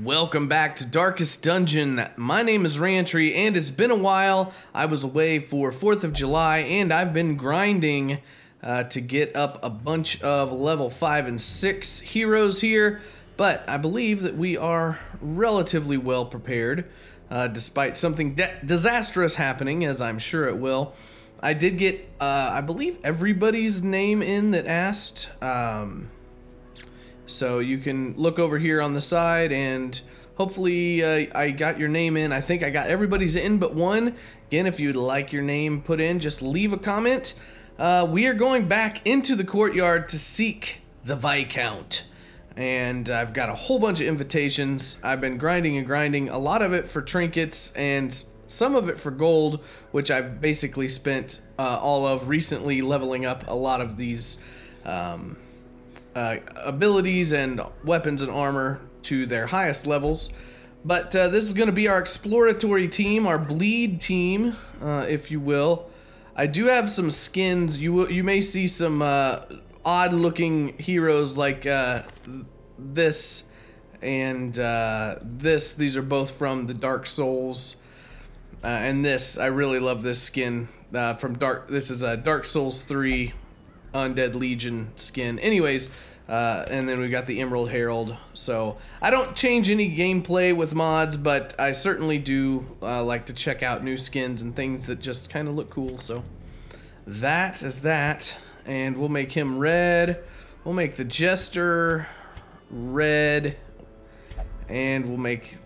Welcome back to Darkest Dungeon. My name is Rantry, and it's been a while. I was away for 4th of July, and I've been grinding to get up a bunch of level 5 and 6 heroes here, but I believe that we are relatively well prepared, despite something disastrous happening, as I'm sure it will. I did get, I believe, everybody's name in that asked. So you can look over here on the side and hopefully I got your name in. I think I got everybody's in but one. Again, if you'd like your name put in, just leave a comment. We are going back into the courtyard to seek the Viscount. And I've got a whole bunch of invitations. I've been grinding and grinding, a lot of it for trinkets and some of it for gold, which I've basically spent all of recently leveling up a lot of these abilities and weapons and armor to their highest levels. But this is going to be our exploratory team, our bleed team, if you will. I do have some skins. You may see some odd looking heroes like this and this. These are both from the Dark Souls, and this, I really love this skin from this is a Dark Souls 3 Undead Legion skin. Anyways, and then we got the Emerald Herald. So I don't change any gameplay with mods, but I certainly do like to check out new skins and things that just kind of look cool. So that is that, and we'll make him red. We'll make the Jester red, and we'll make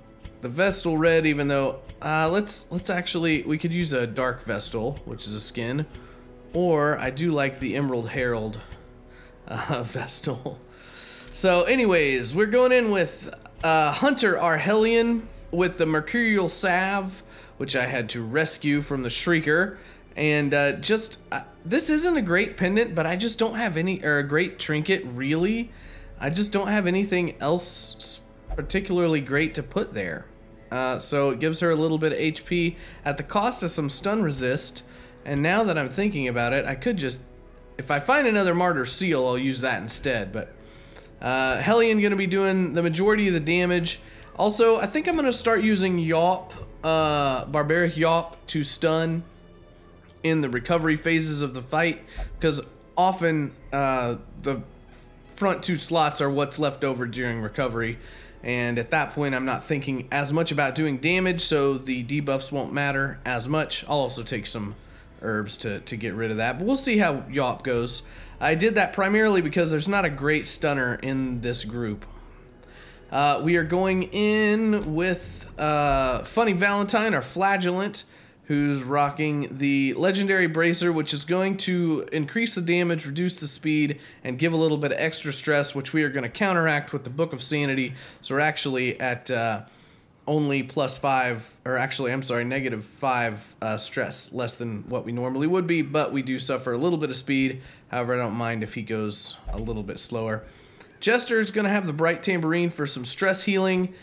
the Vestal red. Even though let's actually, we could use a Dark Vestal, which is a skin. Or I do like the Emerald Herald Vestal. So anyways, we're going in with Hunter Arhelion with the Mercurial Salve, which I had to rescue from the Shrieker. And this isn't a great pendant, but I just don't have any, or a great trinket really. I just don't have anything else particularly great to put there. So it gives her a little bit of HP at the cost of some stun resist. And now that I'm thinking about it, I could just, if I find another Martyr Seal, I'll use that instead. But Hellion going to be doing the majority of the damage. Also, I think I'm going to start using Yawp, Barbaric Yawp, to stun in the recovery phases of the fight, because often the front two slots are what's left over during recovery. And at that point, I'm not thinking as much about doing damage, so the debuffs won't matter as much. I'll also take some herbs to get rid of that, but we'll see how Yawp goes. I did that primarily because there's not a great stunner in this group. We are going in with Funny Valentine, or Flagellant, who's rocking the Legendary Bracer, which is going to increase the damage, reduce the speed, and give a little bit of extra stress, which we are going to counteract with the Book of Sanity. So we're actually at only +5, or actually, I'm sorry, -5 stress, less than what we normally would be, but we do suffer a little bit of speed. However, I don't mind if he goes a little bit slower. Jester is going to have the Bright Tambourine for some stress healing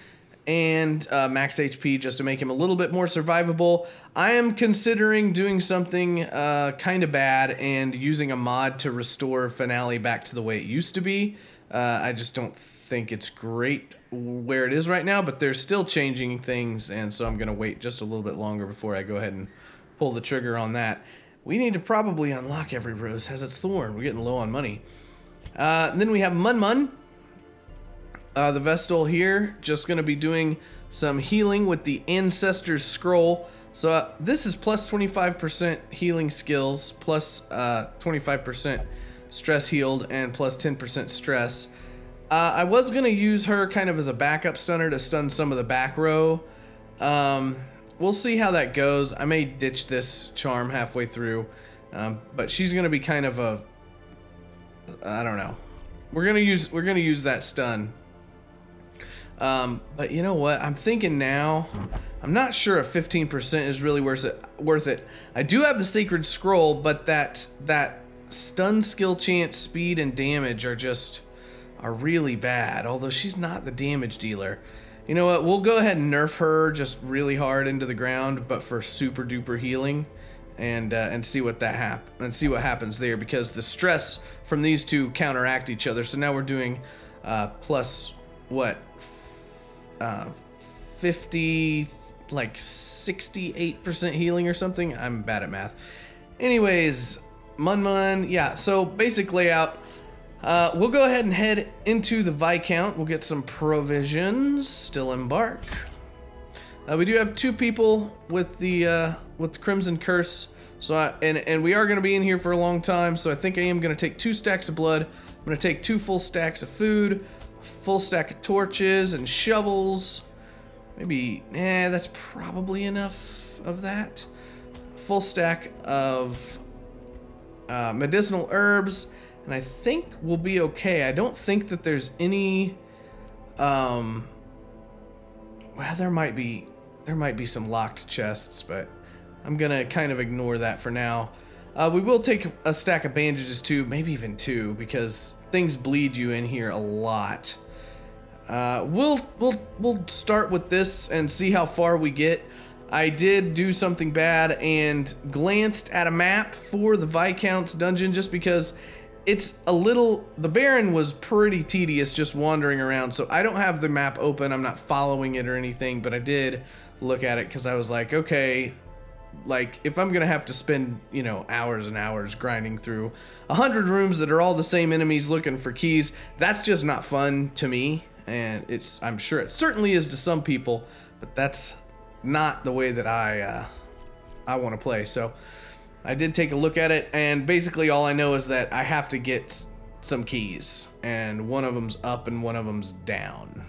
and max HP just to make him a little bit more survivable. I am considering doing something kind of bad and using a mod to restore Finale back to the way it used to be. I just don't think it's great where it is right now, but they're still changing things, and so I'm going to wait just a little bit longer before I go ahead and pull the trigger on that. We need to probably unlock every rose has its thorn. We're getting low on money. And then we have Mun. The Vestal here, just going to be doing some healing with the Ancestor's Scroll. So this is plus 25% healing skills, plus 25% stress healed, and plus 10% stress. I was going to use her kind of as a backup stunner to stun some of the back row. We'll see how that goes. I may ditch this charm halfway through, but she's going to be kind of a, I don't know. We're going to use that stun. But you know what? I'm thinking now, I'm not sure if 15% is really worth it. I do have the Sacred Scroll, but that stun skill chance, speed, and damage are really bad, although she's not the damage dealer. You know what? We'll go ahead and nerf her just really hard into the ground, but for super duper healing, and see what happens there, because the stress from these two counteract each other. So now we're doing plus what, 50, like 68% healing or something. I'm bad at math. Anyways, Mun, yeah, so basic layout. We'll go ahead and head into the Viscount. We'll get some provisions. Still embark. We do have 2 people with the Crimson Curse. So and we are going to be in here for a long time. So I think I am going to take 2 stacks of blood. I'm going to take 2 full stacks of food, full stack of torches and shovels. Maybe, that's probably enough of that. Full stack of medicinal herbs. And I think we'll be okay. I don't think that there's any, well, there might be some locked chests, but I'm gonna kind of ignore that for now. We will take a stack of bandages too, maybe even 2, because things bleed you in here a lot. We'll start with this and see how far we get. I did do something bad and glanced at a map for the Viscount's dungeon just because it's a little, the Baron was pretty tedious just wandering around, so I don't have the map open. I'm not following it or anything, but I did look at it because I was like, okay, like if I'm gonna have to spend, you know, hours and hours grinding through 100 rooms that are all the same enemies looking for keys, that's just not fun to me. And I'm sure it certainly is to some people, but that's not the way that I want to play. So I did take a look at it, and basically all I know is that I have to get some keys, and one of them's up and one of them's down.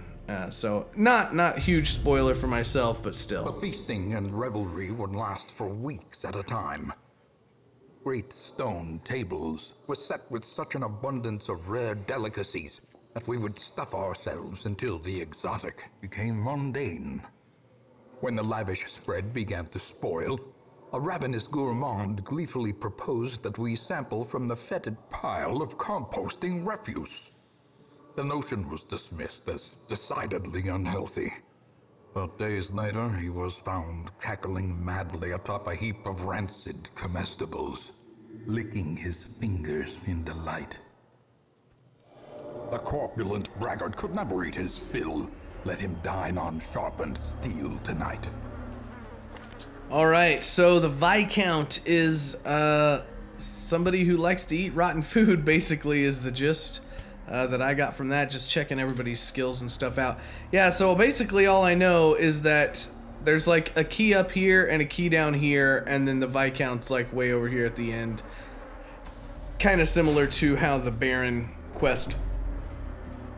So not huge spoiler for myself, but still. The feasting and revelry would last for weeks at a time. Great stone tables were set with such an abundance of rare delicacies that we would stuff ourselves until the exotic became mundane. When the lavish spread began to spoil, a ravenous gourmand gleefully proposed that we sample from the fetid pile of composting refuse. The notion was dismissed as decidedly unhealthy. But days later, he was found cackling madly atop a heap of rancid comestibles, licking his fingers in delight. The corpulent braggart could never eat his fill. Let him dine on sharpened steel tonight. Alright, so the Viscount is somebody who likes to eat rotten food, basically, is the gist that I got from that, just checking everybody's skills and stuff out. Yeah, so basically all I know is that there's like a key up here and a key down here, and then the Viscount's like way over here at the end. Kind of similar to how the Baron quest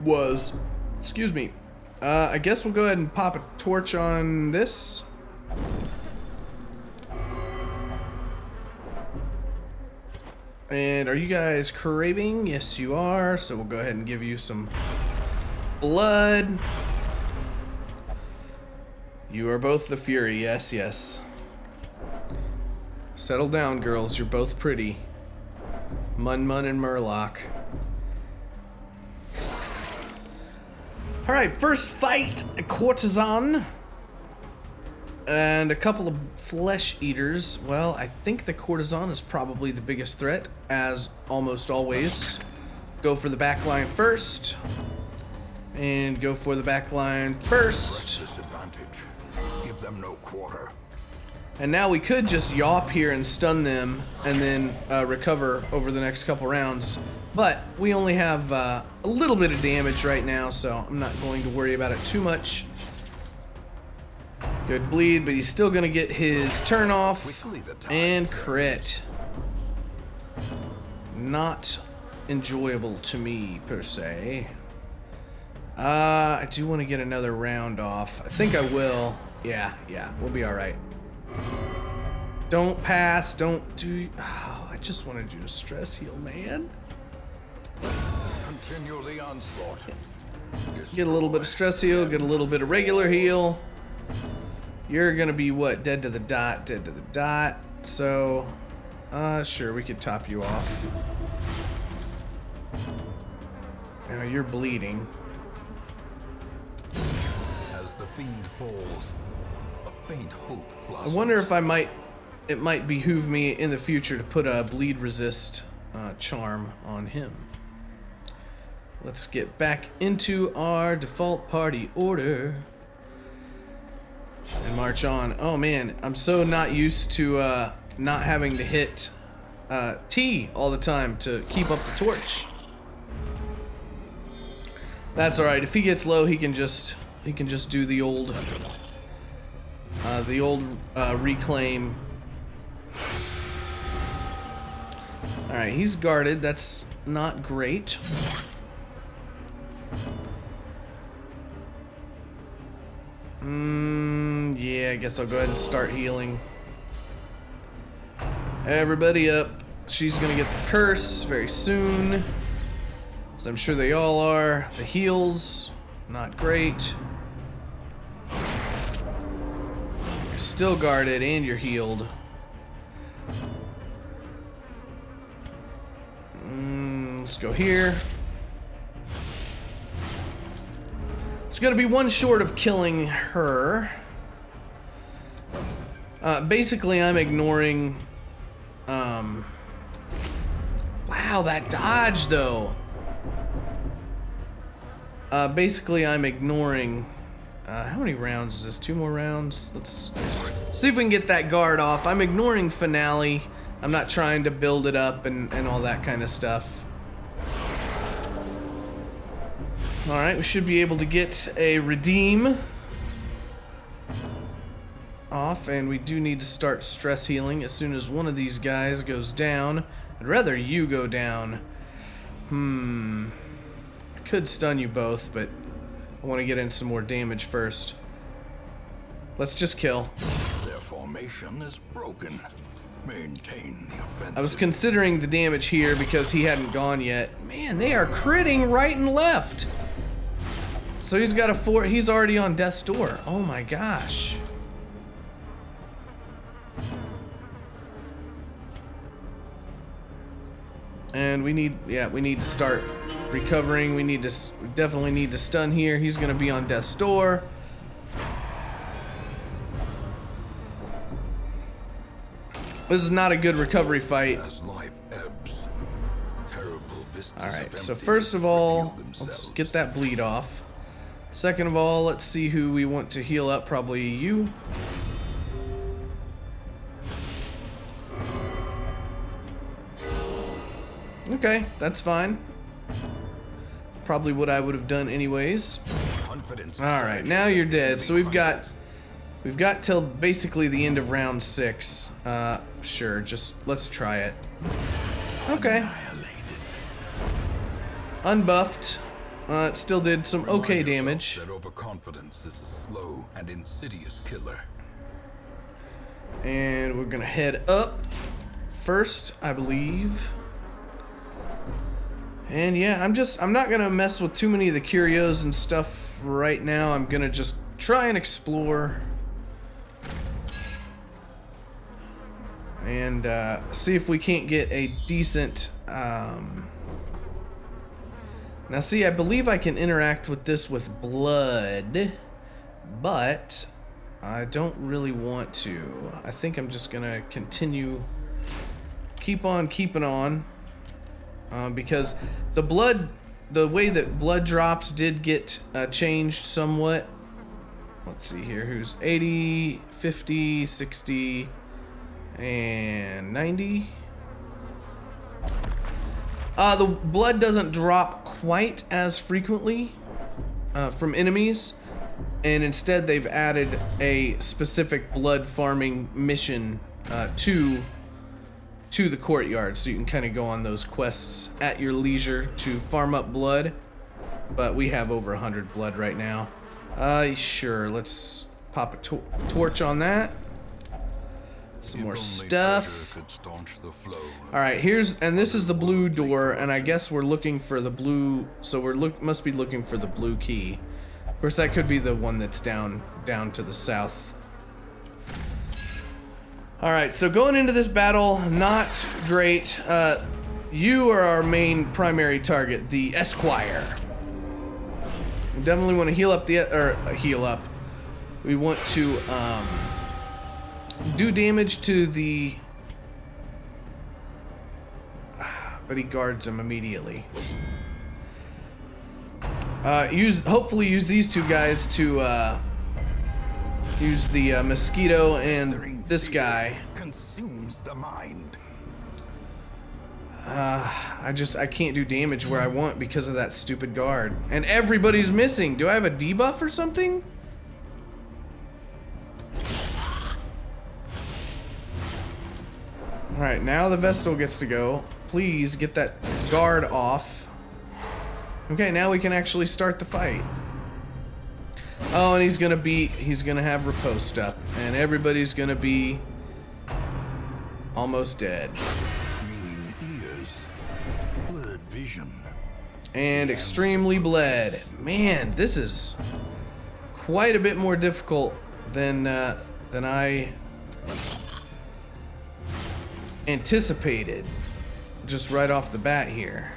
was. Excuse me. I guess we'll go ahead and pop a torch on this. And are you guys craving? Yes, you are. So we'll go ahead and give you some blood. You are both the Fury. Yes, yes. Settle down, girls. You're both pretty. Mun and Murloc. Alright, first fight, a courtesan and a couple of flesh eaters. Well, I think the courtesan is probably the biggest threat, as almost always. Go for the back line first. And go for the back line first. Disadvantage. Give them no quarter. And now we could just yawp here and stun them and then recover over the next couple rounds. But we only have a little bit of damage right now, so I'm not going to worry about it too much. Good bleed, but he's still going to get his turn off and crit. Not enjoyable to me, per se. I do want to get another round off. I think I will. Yeah, we'll be alright. Don't pass, don't do... Oh, I just want to do a stress heal, man. Continue the onslaught. Get a little bit of stress heal, get a little bit of regular heal. You're gonna be what? Dead to the dot, dead to the dot. So, sure, we could top you off. Now you're bleeding. As the fiend falls, a faint hope blossoms. I wonder if it might behoove me in the future to put a bleed resist charm on him. Let's get back into our default party order. And march on. Oh man, I'm so not used to not having to hit T all the time to keep up the torch. That's all right. If he gets low, he can just do the old reclaim. All right, he's guarded. That's not great. Yeah, I guess I'll go ahead and start healing. Everybody up. She's gonna get the curse very soon. So I'm sure they all are. The heals, not great. You're still guarded and you're healed. Let's go here. It's gonna be one short of killing her. Basically, I'm ignoring. Wow, that dodge though. Basically, I'm ignoring. How many rounds is this? 2 more rounds. Let's see if we can get that guard off. I'm ignoring finale. I'm not trying to build it up and all that kind of stuff. Alright, we should be able to get a redeem off, and we do need to start stress healing as soon as one of these guys goes down. I'd rather you go down. I could stun you both, but I want to get in some more damage first. Let's just kill. Their formation is broken. Maintain the offensive. I was considering the damage here because he hadn't gone yet. Man, they are critting right and left. So he's got a 4. He's already on death's door. Oh my gosh. And we need to start recovering. We definitely need to stun here. He's gonna be on death's door. This is not a good recovery fight. As life ebbs, terrible vistas. Alright, so first of all, let's get that bleed off. Second of all, let's see who we want to heal up. Probably you. Okay, that's fine. Probably what I would have done anyways. Alright, now you're dead. So we've got till basically the end of round 6. Sure, just let's try it. Okay. Unbuffed. It still did some okay damage. That overconfidence is a slow and insidious killer. And we're gonna head up first, I believe. And yeah, I'm not gonna mess with too many of the curios and stuff right now. I'm gonna just try and explore and see if we can't get a decent. Now see, I believe I can interact with this with blood, but I don't really want to. I think I'm just gonna keep on keeping on. Because the way that blood drops did get changed somewhat. Let's see here, who's 80, 50, 60, and 90. The blood doesn't drop quite as frequently from enemies, and instead they've added a specific blood farming mission to the courtyard, so you can kind of go on those quests at your leisure to farm up blood. But we have over 100 blood right now. Sure, let's pop a torch on that. Some more stuff. Alright, this is the blue door, and I guess we're looking for the blue, so must be looking for the blue key. Of course, that could be the one that's down to the south. Alright, so going into this battle, not great. You are our main primary target, the Esquire. We definitely want to heal up We want to do damage to the... But he guards him immediately. Hopefully use these two guys to Use the mosquito and this guy. Consumes the mind. I can't do damage where I want because of that stupid guard. And everybody's missing. Do I have a debuff or something? Alright, now the Vestal gets to go. Please get that guard off. Okay, now we can actually start the fight. Oh, and he's gonna have riposte up. And everybody's gonna be almost dead. Vision. And extremely bled. Man, this is quite a bit more difficult than I anticipated. Just right off the bat here.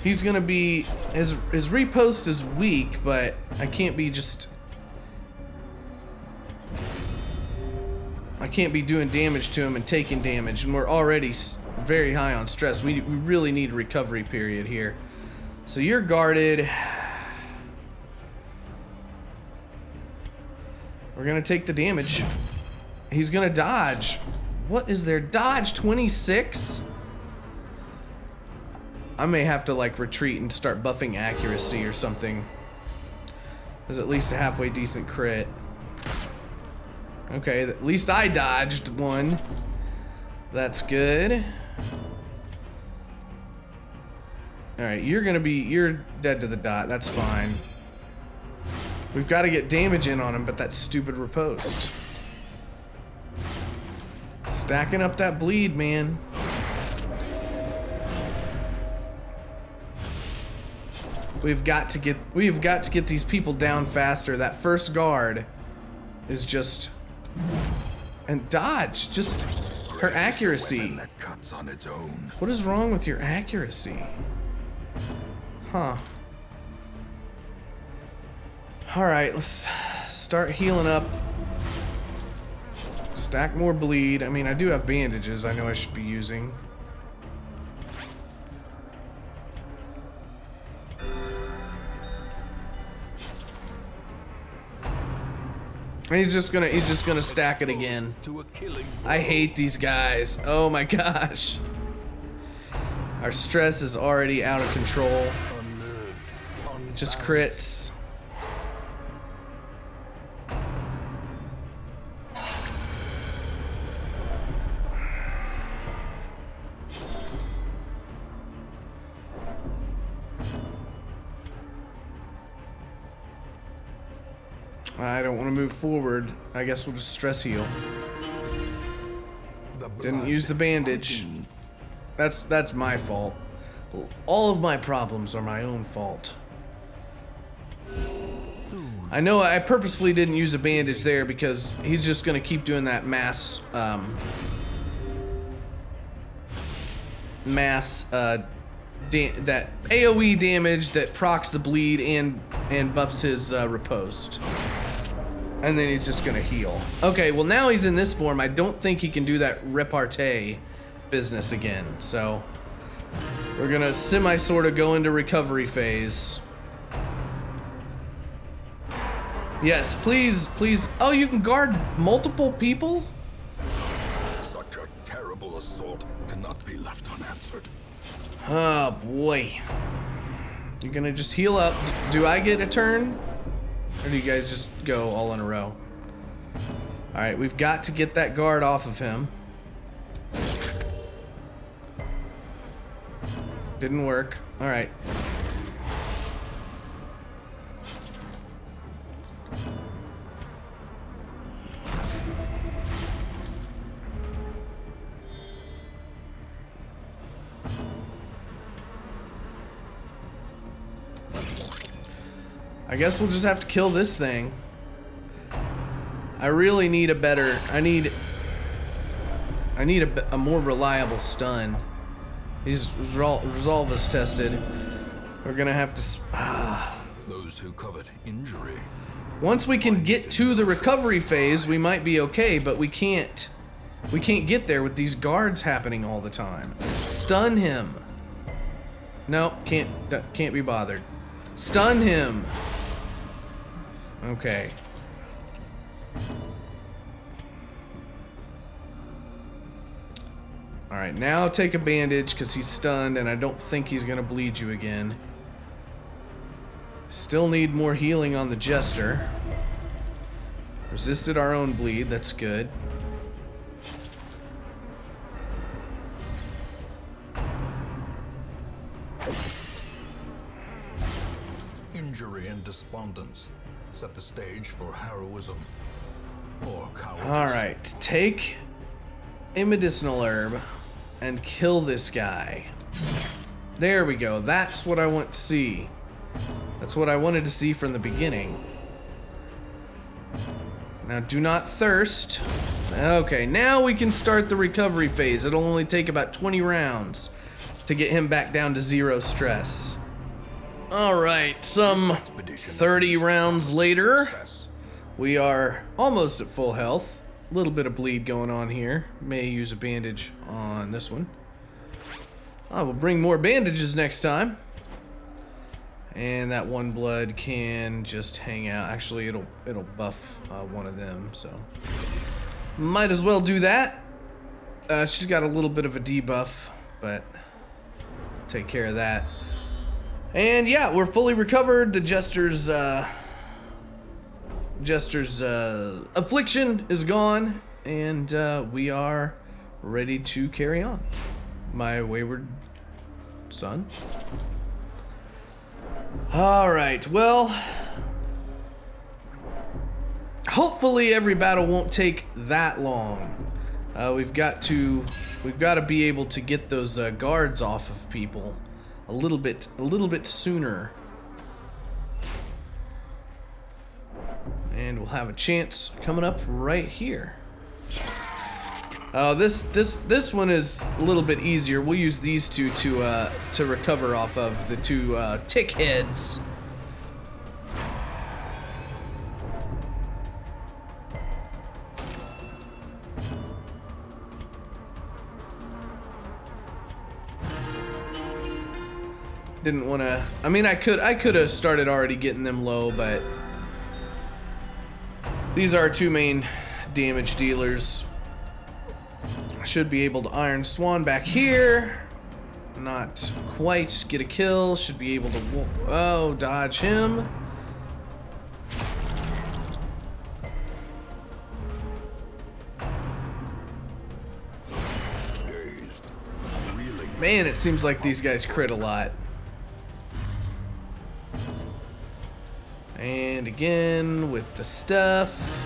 He's gonna be his riposte is weak, but I can't be doing damage to him and taking damage, and we're already very high on stress. We really need a recovery period here. So you're guarded. We're gonna take the damage. He's gonna dodge. What is their dodge? 26? I may have to like retreat and start buffing accuracy or something. There's at least a halfway decent crit. Okay, at least I dodged one. That's good. Alright, you're dead to the dot. That's fine. We've got to get damage in on him, but that stupid riposte. Stacking up that bleed, man. We've got to get these people down faster. That first guard is just... And dodge, just her accuracy. That cuts on its own. What is wrong with your accuracy? Huh. Alright, let's start healing up. Stack more bleed. I mean, I do have bandages I know I should be using. And he's just gonna stack it again. I hate these guys. Oh my gosh. Our stress is already out of control. Just crits. I don't want to move forward. I guess we'll just stress heal. Didn't use the bandage. That's my fault. All of my problems are my own fault. I know I purposefully didn't use a bandage there because he's just gonna keep doing that mass that AoE damage that procs the bleed and buffs his riposte. And then he's just gonna heal. Okay, well now he's in this form. I don't think he can do that repartee business again. So we're gonna sort of go into recovery phase. Yes, please, please. Oh, you can guard multiple people? Such a terrible assault cannot be left unanswered. Oh boy. You're gonna just heal up. Do I get a turn? Or do you guys just go all in a row? Alright, we've got to get that guard off of him. Didn't work. Alright. I guess we'll just have to kill this thing. I really need a better... I need a more reliable stun. He's resolve is tested. We're gonna have to... Those who covet injury. Once we can get to the recovery phase, we might be okay, but we can't get there with these guards happening all the time. Stun him. No, can't be bothered. Stun him. Okay. Alright, now take a bandage because he's stunned and I don't think he's going to bleed you again. Still need more healing on the Jester. Resisted our own bleed, that's good. Injury and despondence set the stage for heroism or cowardice. Alright, take a medicinal herb and kill this guy. There we go, that's what I want to see. That's what I wanted to see from the beginning. Now do not thirst. Okay, now we can start the recovery phase. It'll only take about 20 rounds to get him back down to 0 stress. Alright, some 30 rounds later, we are almost at full health. A little bit of bleed going on here. May use a bandage on this one. I will bring more bandages next time. And that one blood can just hang out. Actually, it'll buff one of them, so might as well do that. She's got a little bit of a debuff, but take care of that. And yeah, we're fully recovered. The Jester's affliction is gone, and we are ready to carry on. My wayward son. Alright, well, hopefully every battle won't take that long. We've got to be able to get those guards off of people a little bit sooner. And we'll have a chance coming up right here. This one is a little bit easier. We'll use these two to recover off of the two tick heads. Didn't want to. I mean, I could have started already getting them low, but these are our two main damage dealers. Should be able to Iron Swan back here. Not quite get a kill. Should be able to dodge him. Man, it seems like these guys crit a lot. And again with the stuff.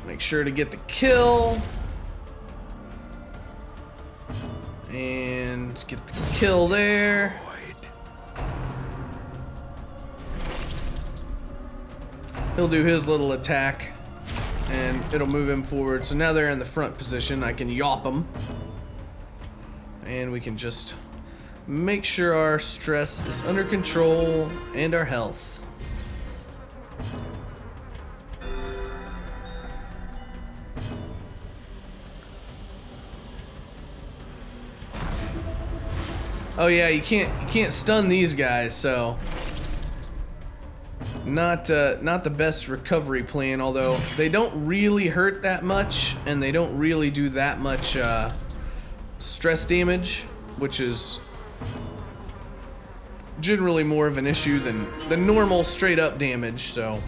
Make sure to get the kill. And get the kill there. He'll do his little attack and it'll move him forward. So now they're in the front position. I can yop them. And we can just make sure our stress is under control and our health. Oh yeah, you can't stun these guys, so not the best recovery plan, although they don't really hurt that much and they don't really do that much stress damage, which is generally more of an issue than the normal straight up damage. So,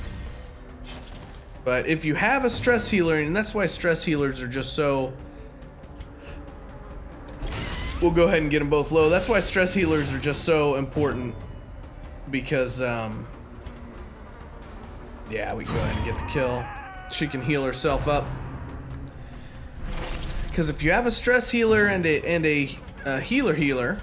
but if you have a stress healer, and that's why stress healers are just so, we'll go ahead and get them both low. That's why stress healers are just so important, because yeah, we can go ahead and get the kill. She can heal herself up. Because if you have a stress healer and a healer,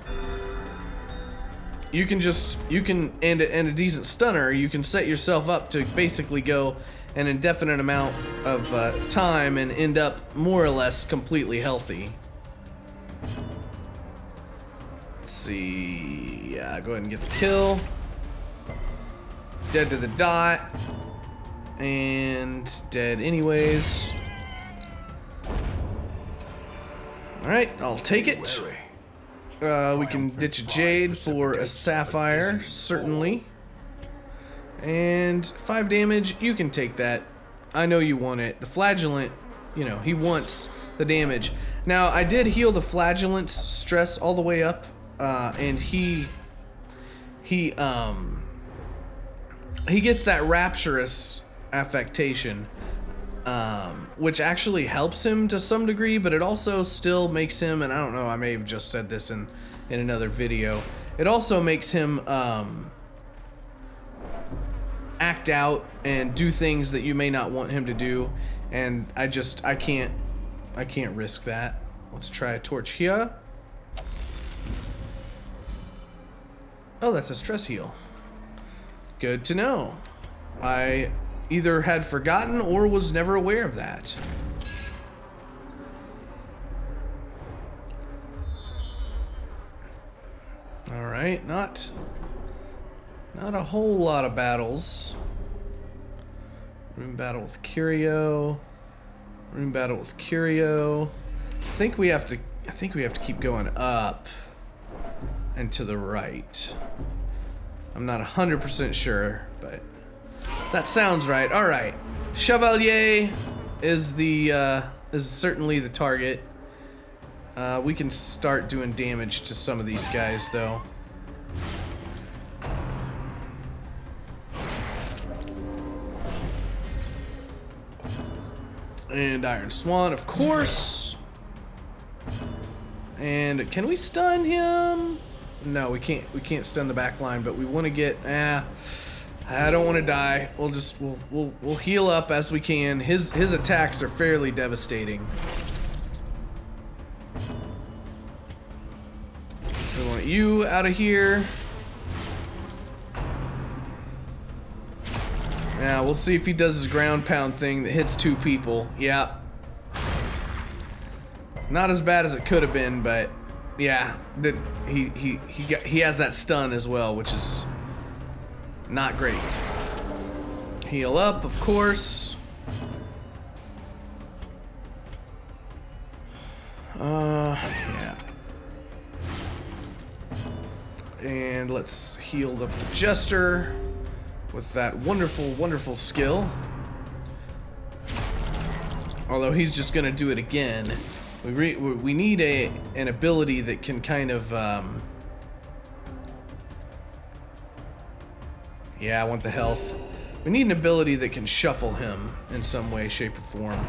you can and a decent stunner, you can set yourself up to basically go an indefinite amount of time and end up more or less completely healthy. Let's see. Yeah, go ahead and get the kill. Dead to the dot. And dead anyways. Alright, I'll take it. We can ditch a jade for a sapphire, certainly. And 5 damage, you can take that. I know you want it. The Flagellant, you know, he wants the damage. Now, I did heal the Flagellant's stress all the way up, and he gets that Rapturous affectation, which actually helps him to some degree, but it also still makes him, and I don't know, I may have just said this in another video, it also makes him act out and do things that you may not want him to do, and I can't risk that. Let's try a torch here. Oh, that's a stress heal. Good to know. I either had forgotten or was never aware of that. Alright, not a whole lot of battles. Room battle with Curio. Room battle with Curio. I think we have to keep going up and to the right. I'm not 100% sure, but that sounds right. All right, Chevalier is certainly the target. We can start doing damage to some of these guys, though. And Iron Swan, of course. And can we stun him? No, we can't. We can't stun the back line, but we want to get. I don't want to die. We'll heal up as we can. His attacks are fairly devastating. We want you out of here. Now we'll see if he does his ground pound thing that hits 2 people. Yeah. Not as bad as it could have been, but yeah, that he has that stun as well, which is not great. Heal up, of course. Yeah. And let's heal up the Jester with that wonderful, wonderful skill. Although he's just gonna do it again. We need an ability that can kind of yeah, I want the health. We need an ability that can shuffle him in some way, shape, or form.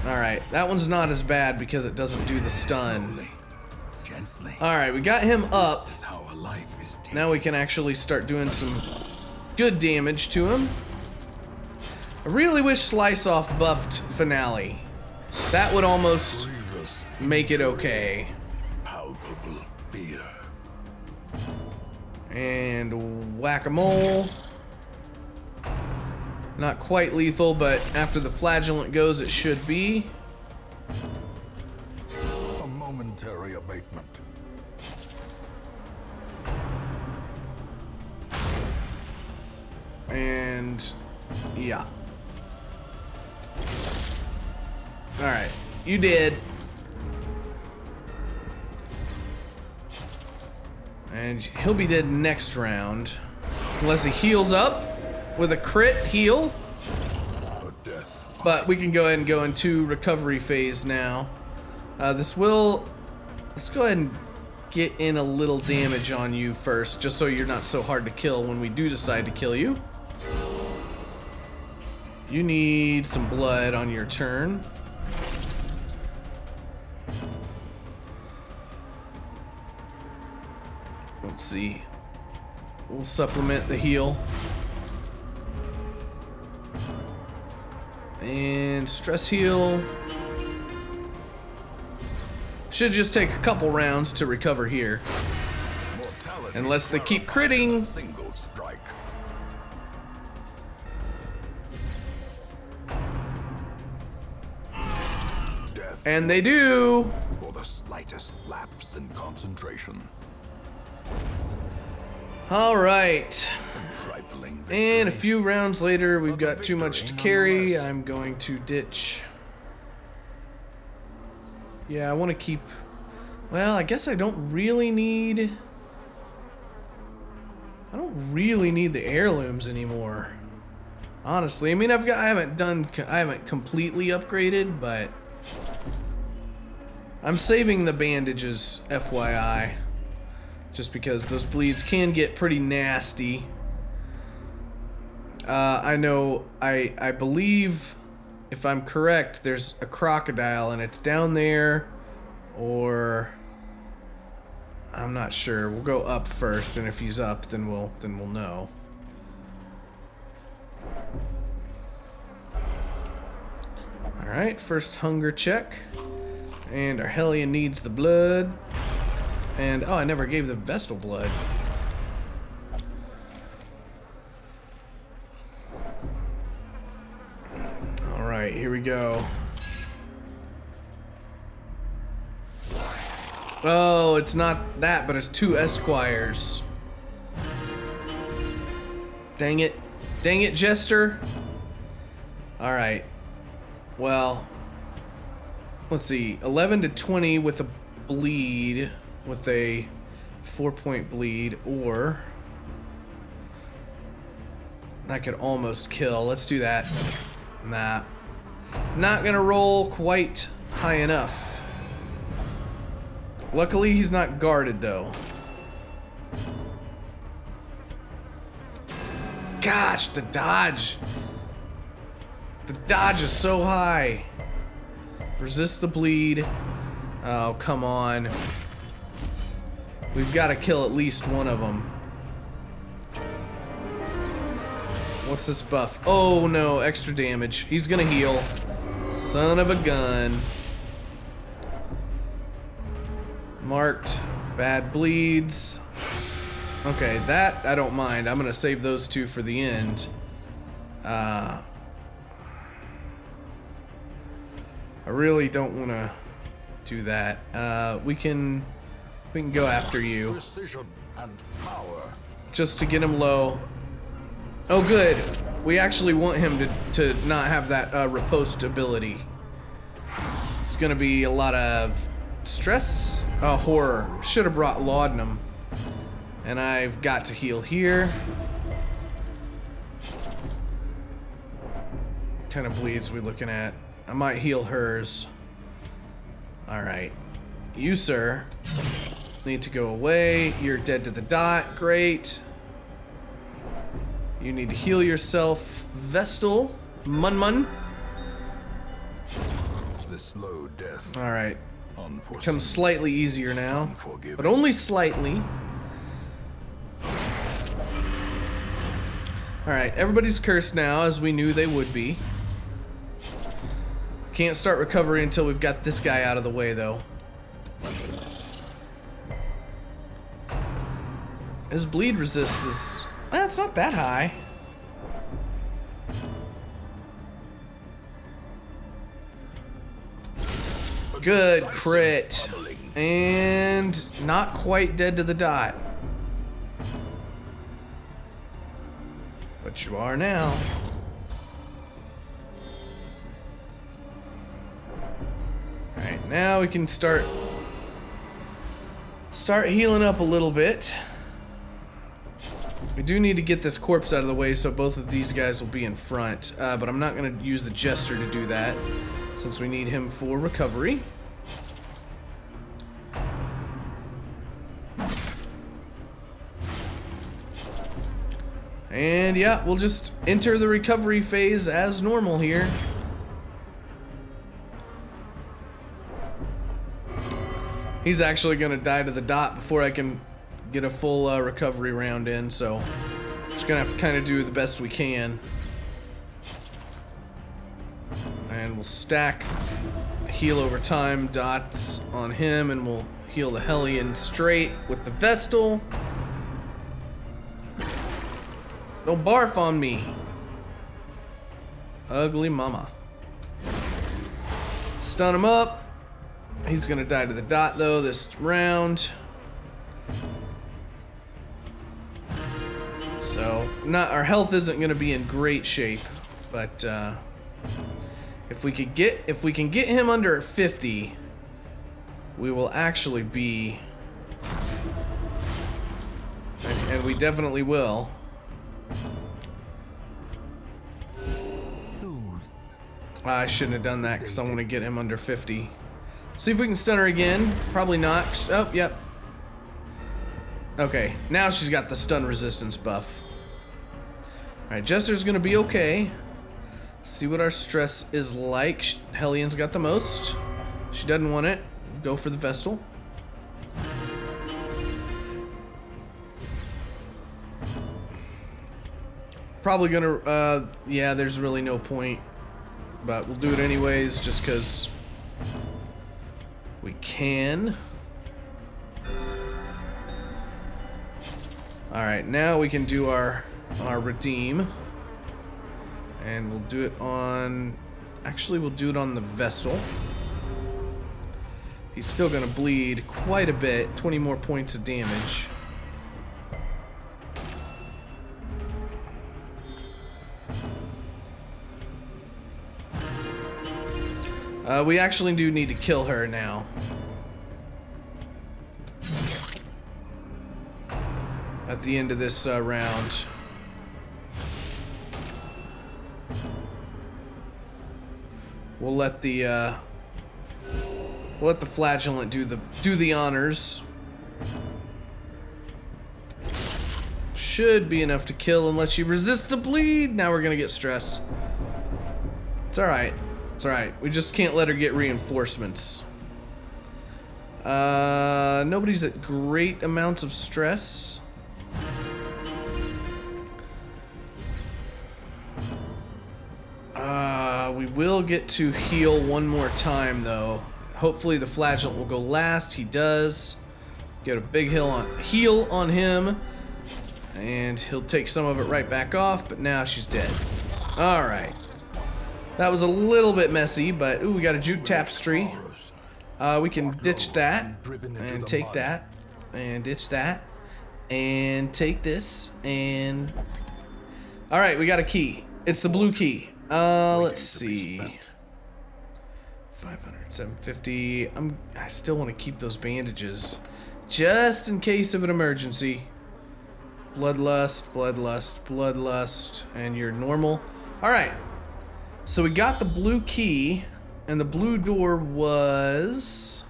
Alright, that one's not as bad because it doesn't do the stun. Alright, we got him up. Now we can actually start doing some good damage to him. I really wish Slice Off buffed Finale. That would almost make it okay. Palpable fear. And whack-a-mole. Not quite lethal, but after the Flagellant goes, it should be. A momentary abatement. And yeah. Alright, you did. And he'll be dead next round. Unless he heals up with a crit heal. But we can go ahead and go into recovery phase now. Let's go ahead and get in a little damage on you first, just so you're not so hard to kill when we do decide to kill you. You need some blood on your turn. Let's see. We'll supplement the heal. And stress heal. Should just take a couple rounds to recover here. Unless they keep critting. And they do. For the slightest lapse in concentration. All right. Trifling And a victory. few rounds later, we've But a got too much to victory carry. nonetheless. I'm going to ditch. Yeah, I want to keep... Well, I guess I don't really need... I don't really need the heirlooms anymore. Honestly, I mean, I haven't completely upgraded, but I'm saving the bandages, FYI, just because those bleeds can get pretty nasty. I know, I believe, if I'm correct, there's a crocodile and it's down there, or I'm not sure. We'll go up first, and if he's up, then we'll know. All right, first hunger check, and our Hellion needs the blood, and oh, I never gave the Vestal blood. All right, here we go. Oh, it's not that, but it's 2 Esquires. Dang it. Dang it, Jester. Alright. Well, let's see. 11 to 20 with a bleed, with a 4-point bleed, or that could almost kill. Let's do that. Nah. Not gonna roll quite high enough. Luckily, he's not guarded, though. Gosh, the dodge. The dodge is so high. Resist the bleed. Oh, come on. We've got to kill at least one of them. What's this buff? Oh, no, extra damage. He's gonna heal. Son of a gun. Marked. Bad bleeds. Okay, that I don't mind. I'm gonna save those 2 for the end. I really don't want to do that. We can go after you Precision and power. just to get him low. Oh, good. We actually want him to not have that riposte ability. It's gonna be a lot of stress. Oh, horror. Should have brought laudanum. And I've got to heal here. What kind of bleeds we looking at? I might heal hers. Alright. You, sir, need to go away. You're dead to the dot. Great. You need to heal yourself. Vestal. Mun. The slow death. Alright. Unforeseen. Becomes slightly easier now. Unforgiving. But only slightly. Alright, everybody's cursed now, as we knew they would be. Can't start recovery until we've got this guy out of the way, though. His bleed resist is... well, it's not that high. Good crit. And not quite dead to the dot. But you are now. Alright, now we can start healing up a little bit. We do need to get this corpse out of the way so both of these guys will be in front, but I'm not going to use the Jester to do that since we need him for recovery. And yeah, we'll just enter the recovery phase as normal here. He's actually gonna die to the dot before I can get a full recovery round in, so just gonna have to kind of do the best we can. And we'll stack heal over time dots on him, and we'll heal the Hellion straight with the Vestal. Don't barf on me. Ugly mama. Stun him up. He's gonna die to the dot though this round. our health isn't going to be in great shape, but if we can get him under 50, we will actually be, and we definitely will. I shouldn't have done that because I want to get him under 50. See if we can stun her again. Probably not. Oh, yep. Okay, now she's got the stun resistance buff. Alright, Jester's gonna be okay. See what our stress is like. Hellian's got the most. She doesn't want it. Go for the Vestal. Probably gonna, yeah, there's really no point. But we'll do it anyways, just because we can. Alright, now we can do our redeem. And we'll do it on... Actually, we'll do it on the Vestal. He's still gonna bleed quite a bit. 20 more points of damage. We actually do need to kill her now. At the end of this round. We'll let the Flagellant do the honors. Should be enough to kill unless she resists the bleed. Now we're gonna get stress. It's alright. It's alright. We just can't let her get reinforcements. Nobody's at great amounts of stress. We will get to heal one more time though. Hopefully the Flagellant will go last. He does. Get a big heal on him. And he'll take some of it right back off, but now she's dead. Alright. That was a little bit messy, but ooh, we got a Juke Tapestry. We can ditch that and take that and ditch that and take this and alright, we got a key. It's the blue key. Let's see. 500, 750. I still want to keep those bandages just in case of an emergency. Bloodlust, bloodlust, bloodlust, and you're normal. Alright. So we got the blue key, and the blue door was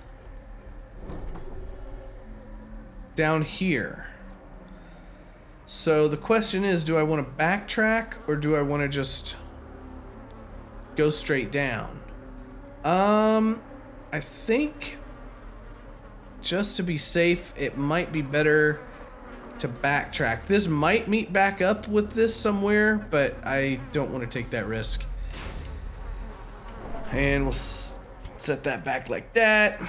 down here. So the question is, do I want to backtrack or do I want to just go straight down? I think just to be safe, it might be better to backtrack. This might meet back up with this somewhere, but I don't want to take that risk. And we'll set that back like that.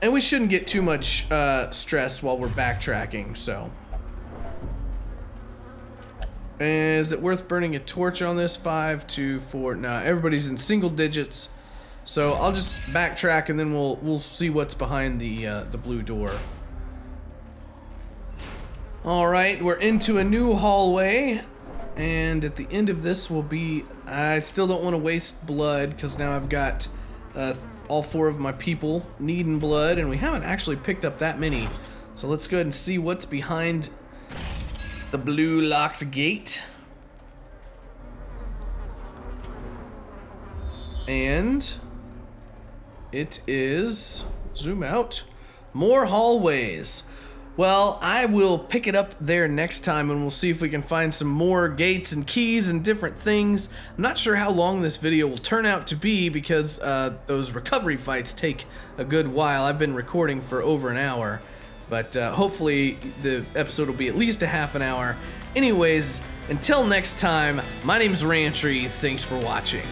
And we shouldn't get too much stress while we're backtracking, so. Is it worth burning a torch on this? 5, 2, 4. Nah, everybody's in single digits. So I'll just backtrack and then we'll see what's behind the blue door. All right, we're into a new hallway, and at the end of this will be. I still don't want to waste blood because now I've got all 4 of my people needing blood, and we haven't actually picked up that many. So let's go ahead and see what's behind the blue locked gate. And it is, zoom out, more hallways. Well, I will pick it up there next time and we'll see if we can find some more gates and keys and different things. I'm not sure how long this video will turn out to be because those recovery fights take a good while. I've been recording for over an hour, but hopefully the episode will be at least a half an hour. Anyways, until next time, my name's Rantry. Thanks for watching.